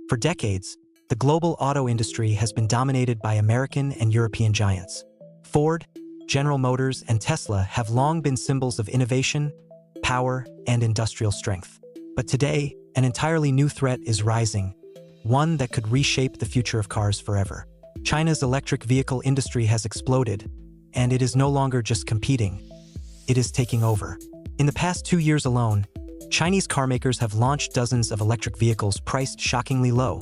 For decades, the global auto industry has been dominated by American and European giants. Ford, General Motors, and Tesla have long been symbols of innovation, power, and industrial strength. But today, an entirely new threat is rising, one that could reshape the future of cars forever. China's electric vehicle industry has exploded, and it is no longer just competing, it is taking over. In the past 2 years alone, Chinese carmakers have launched dozens of electric vehicles priced shockingly low,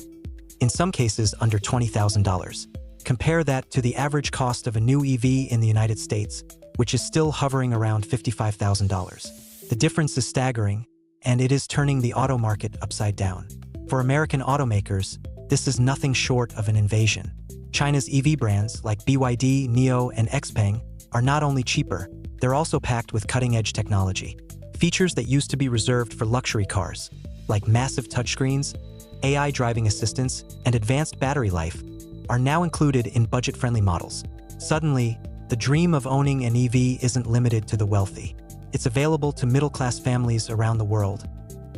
in some cases under $20,000. Compare that to the average cost of a new EV in the United States, which is still hovering around $55,000. The difference is staggering, and it is turning the auto market upside down. For American automakers, this is nothing short of an invasion. China's EV brands like BYD, NIO, and XPeng are not only cheaper, they're also packed with cutting-edge technology. Features that used to be reserved for luxury cars, like massive touchscreens, AI driving assistance, and advanced battery life, are now included in budget-friendly models. Suddenly, the dream of owning an EV isn't limited to the wealthy. It's available to middle-class families around the world,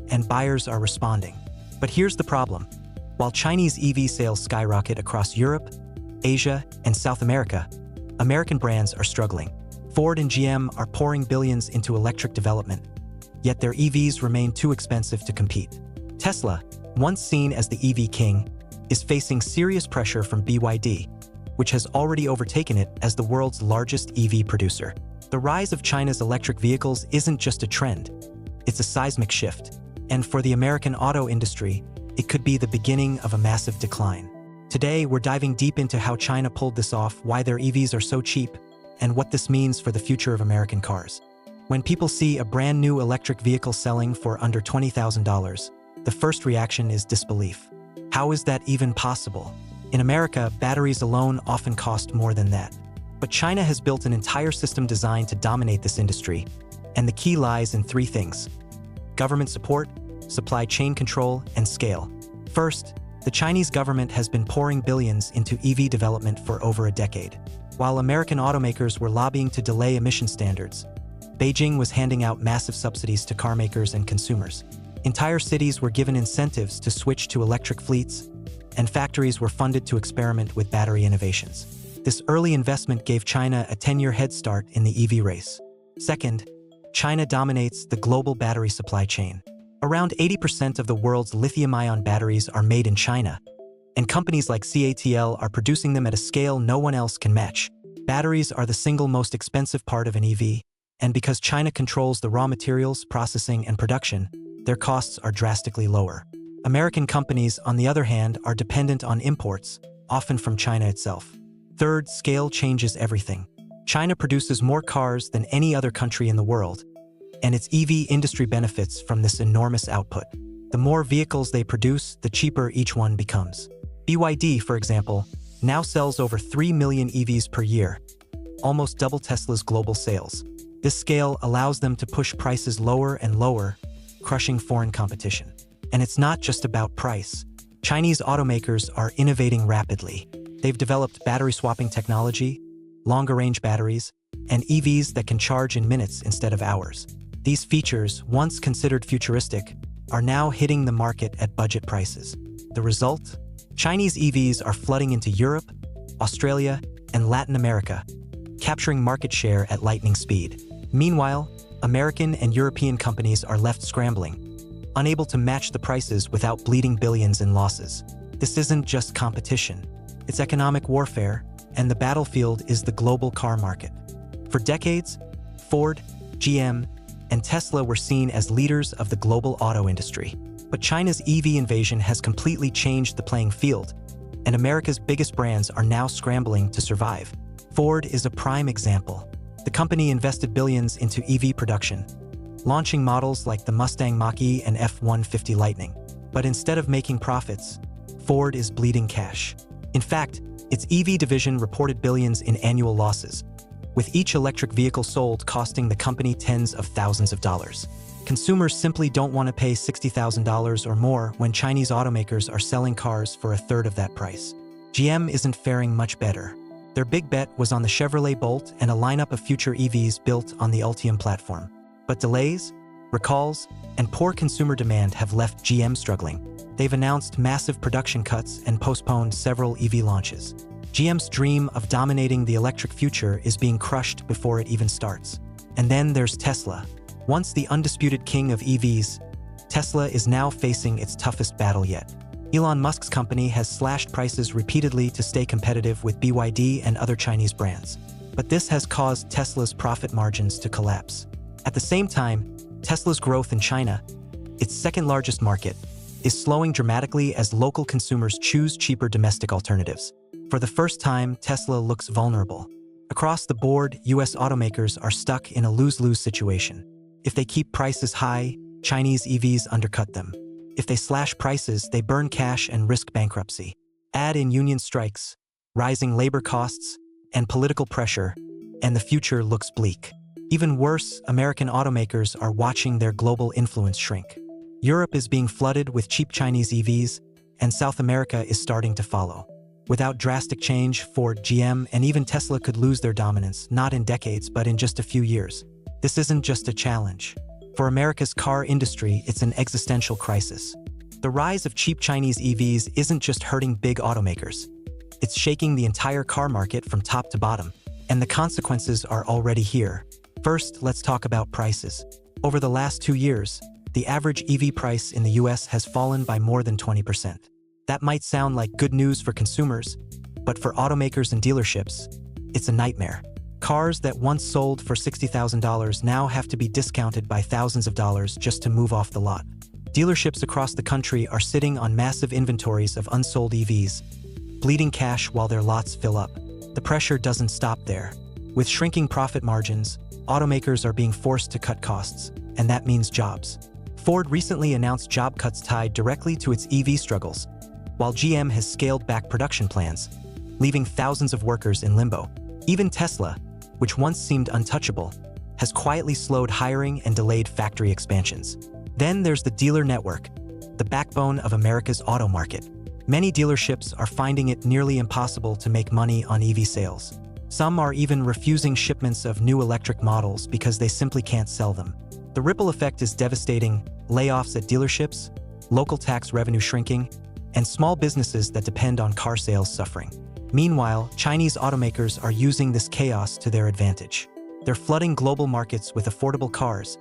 and buyers are responding. But here's the problem. While Chinese EV sales skyrocket across Europe, Asia, and South America, American brands are struggling. Ford and GM are pouring billions into electric development, yet their EVs remain too expensive to compete. Tesla, once seen as the EV king, is facing serious pressure from BYD, which has already overtaken it as the world's largest EV producer. The rise of China's electric vehicles isn't just a trend, it's a seismic shift. And for the American auto industry, it could be the beginning of a massive decline. Today, we're diving deep into how China pulled this off, why their EVs are so cheap, and what this means for the future of American cars. When people see a brand new electric vehicle selling for under $20,000, the first reaction is disbelief. How is that even possible? In America, batteries alone often cost more than that. But China has built an entire system designed to dominate this industry, and the key lies in 3 things: government support, supply chain control, and scale. First, the Chinese government has been pouring billions into EV development for over a decade. While American automakers were lobbying to delay emission standards, Beijing was handing out massive subsidies to carmakers and consumers. Entire cities were given incentives to switch to electric fleets, and factories were funded to experiment with battery innovations. This early investment gave China a 10-year head start in the EV race. Second, China dominates the global battery supply chain. Around 80% of the world's lithium-ion batteries are made in China, and companies like CATL are producing them at a scale no one else can match. Batteries are the single most expensive part of an EV, and because China controls the raw materials, processing, and production, their costs are drastically lower. American companies, on the other hand, are dependent on imports, often from China itself. Third, scale changes everything. China produces more cars than any other country in the world, and its EV industry benefits from this enormous output. The more vehicles they produce, the cheaper each one becomes. BYD, for example, now sells over 3 million EVs per year, almost double Tesla's global sales. This scale allows them to push prices lower and lower, crushing foreign competition. And it's not just about price. Chinese automakers are innovating rapidly. They've developed battery swapping technology, longer-range batteries, and EVs that can charge in minutes instead of hours. These features, once considered futuristic, are now hitting the market at budget prices. The result? Chinese EVs are flooding into Europe, Australia, and Latin America, capturing market share at lightning speed. Meanwhile, American and European companies are left scrambling, unable to match the prices without bleeding billions in losses. This isn't just competition, it's economic warfare, and the battlefield is the global car market. For decades, Ford, GM, and Tesla were seen as leaders of the global auto industry. But China's EV invasion has completely changed the playing field, and America's biggest brands are now scrambling to survive. Ford is a prime example. The company invested billions into EV production, launching models like the Mustang Mach-E and F-150 Lightning. But instead of making profits, Ford is bleeding cash. In fact, its EV division reported billions in annual losses, with each electric vehicle sold costing the company tens of thousands of dollars. Consumers simply don't want to pay $60,000 or more when Chinese automakers are selling cars for a third of that price. GM isn't faring much better. Their big bet was on the Chevrolet Bolt and a lineup of future EVs built on the Ultium platform. But delays, recalls, and poor consumer demand have left GM struggling. They've announced massive production cuts and postponed several EV launches. GM's dream of dominating the electric future is being crushed before it even starts. And then there's Tesla. Once the undisputed king of EVs, Tesla is now facing its toughest battle yet. Elon Musk's company has slashed prices repeatedly to stay competitive with BYD and other Chinese brands. But this has caused Tesla's profit margins to collapse. At the same time, Tesla's growth in China, its second-largest market, is slowing dramatically as local consumers choose cheaper domestic alternatives. For the first time, Tesla looks vulnerable. Across the board, US automakers are stuck in a lose-lose situation. If they keep prices high, Chinese EVs undercut them. If they slash prices, they burn cash and risk bankruptcy. Add in union strikes, rising labor costs, and political pressure, and the future looks bleak. Even worse, American automakers are watching their global influence shrink. Europe is being flooded with cheap Chinese EVs, and South America is starting to follow. Without drastic change, Ford, GM, and even Tesla could lose their dominance, not in decades, but in just a few years. This isn't just a challenge. For America's car industry, it's an existential crisis. The rise of cheap Chinese EVs isn't just hurting big automakers. It's shaking the entire car market from top to bottom, and the consequences are already here. First, let's talk about prices. Over the last 2 years, the average EV price in the US has fallen by more than 20%. That might sound like good news for consumers, but for automakers and dealerships, it's a nightmare. Cars that once sold for $60,000 now have to be discounted by thousands of dollars just to move off the lot. Dealerships across the country are sitting on massive inventories of unsold EVs, bleeding cash while their lots fill up. The pressure doesn't stop there. With shrinking profit margins, automakers are being forced to cut costs, and that means jobs. Ford recently announced job cuts tied directly to its EV struggles, while GM has scaled back production plans, leaving thousands of workers in limbo. Even Tesla, which once seemed untouchable, has quietly slowed hiring and delayed factory expansions. Then there's the dealer network, the backbone of America's auto market. Many dealerships are finding it nearly impossible to make money on EV sales. Some are even refusing shipments of new electric models because they simply can't sell them. The ripple effect is devastating: layoffs at dealerships, local tax revenue shrinking, and small businesses that depend on car sales suffering. Meanwhile, Chinese automakers are using this chaos to their advantage. They're flooding global markets with affordable cars,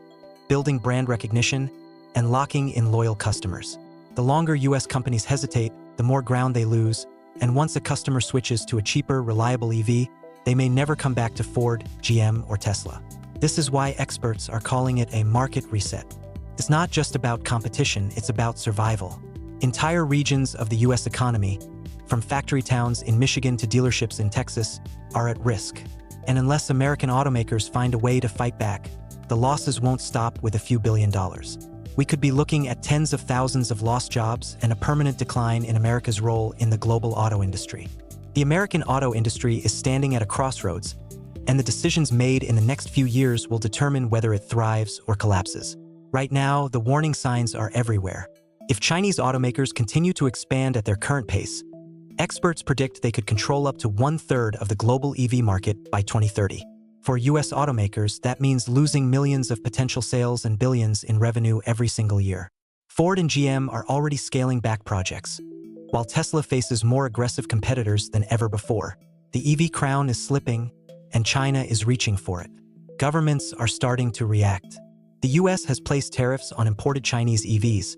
building brand recognition, and locking in loyal customers. The longer US companies hesitate, the more ground they lose, and once a customer switches to a cheaper, reliable EV, they may never come back to Ford, GM, or Tesla. This is why experts are calling it a market reset. It's not just about competition, it's about survival. Entire regions of the US economy, from factory towns in Michigan to dealerships in Texas, are at risk. And unless American automakers find a way to fight back, the losses won't stop with a few $billion. We could be looking at tens of thousands of lost jobs and a permanent decline in America's role in the global auto industry. The American auto industry is standing at a crossroads, and the decisions made in the next few years will determine whether it thrives or collapses. Right now, the warning signs are everywhere. If Chinese automakers continue to expand at their current pace, experts predict they could control up to 1/3 of the global EV market by 2030. For US automakers, that means losing millions of potential sales and billions in revenue every single year. Ford and GM are already scaling back projects, while Tesla faces more aggressive competitors than ever before. The EV crown is slipping, and China is reaching for it. Governments are starting to react. The US has placed tariffs on imported Chinese EVs,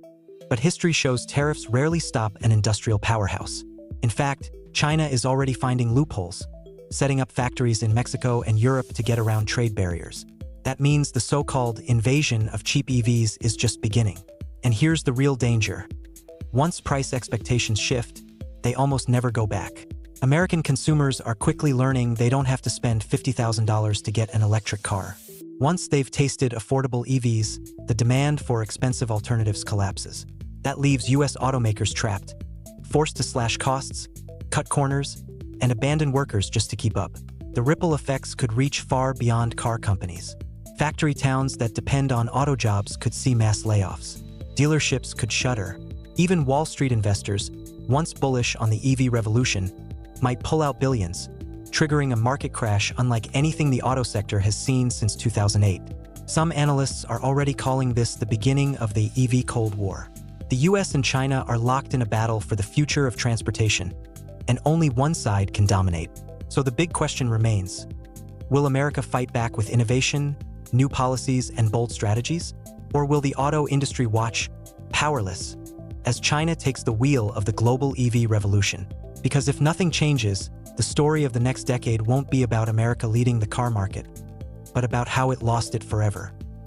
but history shows tariffs rarely stop an industrial powerhouse. In fact, China is already finding loopholes, setting up factories in Mexico and Europe to get around trade barriers. That means the so-called invasion of cheap EVs is just beginning. And here's the real danger. Once price expectations shift, they almost never go back. American consumers are quickly learning they don't have to spend $50,000 to get an electric car. Once they've tasted affordable EVs, the demand for expensive alternatives collapses. That leaves US automakers trapped, forced to slash costs, cut corners, and abandon workers just to keep up. The ripple effects could reach far beyond car companies. Factory towns that depend on auto jobs could see mass layoffs. Dealerships could shutter. Even Wall Street investors, once bullish on the EV revolution, might pull out billions, triggering a market crash unlike anything the auto sector has seen since 2008. Some analysts are already calling this the beginning of the EV Cold War. The US and China are locked in a battle for the future of transportation, and only one side can dominate. So the big question remains: will America fight back with innovation, new policies, and bold strategies? Or will the auto industry watch, powerless, as China takes the wheel of the global EV revolution? Because if nothing changes, the story of the next decade won't be about America leading the car market, but about how it lost it forever.